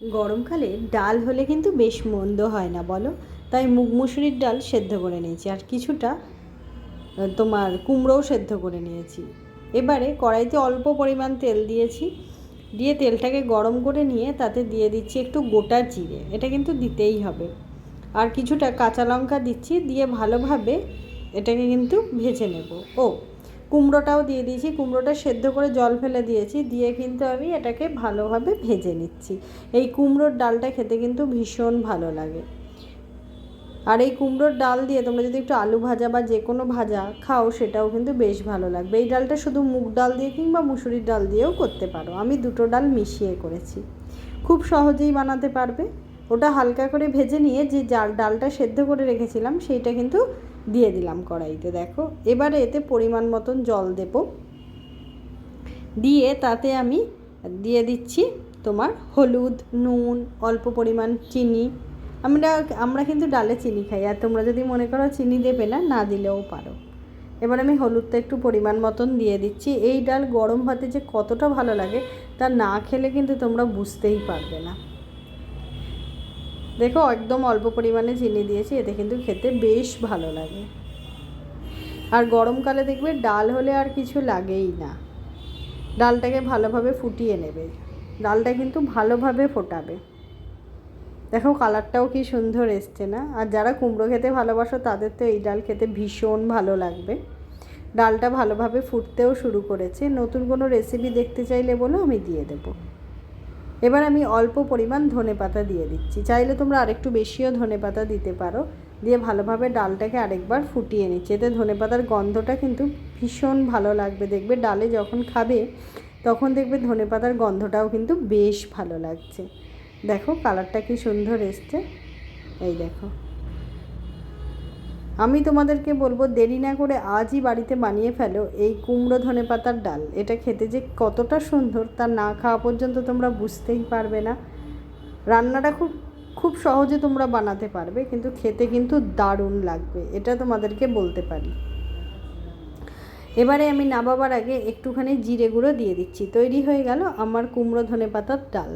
গরমকালে ডাল হলে কিন্তু বেশ মন্দ হয় না বলো। তাই মুগ মুসুরির ডাল সেদ্ধ করে নিয়েছি, আর কিছুটা তোমার কুমড়োও সেদ্ধ করে নিয়েছি। এবারে কড়াইতে অল্প পরিমাণ তেল দিয়েছি, দিয়ে তেলটাকে গরম করে নিয়ে তাতে দিয়ে দিচ্ছি একটু গোটা জিরে, এটা কিন্তু দিতেই হবে, আর কিছুটা কাঁচা লঙ্কা দিচ্ছি, দিয়ে ভালোভাবে এটাকে কিন্তু ভেজে নেব। কুমড়োটাও দিয়ে দিয়েছি, কুমড়োটা সেদ্ধ করে জল ফেলে দিয়েছি, দিয়ে কিন্তু আমি এটাকে ভালোভাবে ভেজে নিচ্ছি। এই কুমড়োর ডালটা খেতে কিন্তু ভীষণ ভালো লাগে, আর এই কুমড়োর ডাল দিয়ে তোমরা যদি একটু আলু ভাজা বা যে কোনো ভাজা খাও সেটাও কিন্তু বেশ ভালো লাগবে। এই ডালটা শুধু মুগ ডাল দিয়ে কিংবা মুসুরির ডাল দিয়েও করতে পারো, আমি দুটো ডাল মিশিয়ে করেছি। খুব সহজেই বানাতে পারবে। ওটা হালকা করে ভেজে নিয়ে যে ডালটা সেদ্ধ করে রেখেছিলাম সেইটা কিন্তু দিয়ে দিলাম কড়াইতে। দেখো, এবারে এতে পরিমাণ মতন জল দেব, দিয়ে তাতে আমি দিয়ে দিচ্ছি তোমার হলুদ, নুন, অল্প পরিমাণ চিনি। আমরা কিন্তু ডালে চিনি খাই, আর তোমরা যদি মনে করো চিনি দেবে না, না দিলেও পারো। এবার আমি হলুদটা একটু পরিমাণ মতন দিয়ে দিচ্ছি। এই ডাল গরম ভাতে যে কতটা ভালো লাগে তা না খেলে কিন্তু তোমরা বুঝতেই পারবে না। দেখো, একদম অল্প পরিমাণে চিনি দিয়েছি, এতে কিন্তু খেতে বেশ ভালো লাগে। আর গরমকালে দেখবে ডাল হলে আর কিছু লাগেই না। ডালটাকে ভালোভাবে ফুটিয়ে নেবে, ডালটা কিন্তু ভালোভাবে ফোটাবে। দেখো কালারটাও কি সুন্দর এসছে না? আর যারা কুমড়ো খেতে ভালোবাসো তাদের তো এই ডাল খেতে ভীষণ ভালো লাগবে। ডালটা ভালোভাবে ফুটতেও শুরু করেছে। নতুন কোনো রেসিপি দেখতে চাইলে বলো, আমি দিয়ে দেবো। এবার আমি অল্প পরিমাণ ধনেপাতা দিয়ে দিচ্ছি, চাইলে তোমরা আরেকটু বেশিও ধনেপাতা দিতে পারো। দিয়ে ভালোভাবে ডালটাকে আরেকবার ফুটিয়ে নিচ্ছি। এতে ধনেপাতার গন্ধটা কিন্তু ভীষণ ভালো লাগবে। দেখবে ডালে যখন খাবে তখন দেখবে ধনেপাতার গন্ধটাও কিন্তু বেশ ভালো লাগছে। দেখো কালারটা কি সুন্দর এসছে, এই দেখো। আমি তোমাদেরকে বলবো, দেরি না করে আজই বাড়িতে বানিয়ে ফেলো এই কুমড়ো ধনেপাতার ডাল। এটা খেতে যে কতটা সুন্দর তা না খাওয়া পর্যন্ত তোমরা বুঝতেই পারবে না। রান্নাটা খুব খুব সহজে তোমরা বানাতে পারবে, কিন্তু খেতে কিন্তু দারুণ লাগবে, এটা তোমাদেরকে বলতে পারি। এবারে আমি নামাবার আগে একটুখানি জিরে গুঁড়ো দিয়ে দিচ্ছি। তৈরি হয়ে গেল আমার কুমড়ো ধনেপাতার ডাল।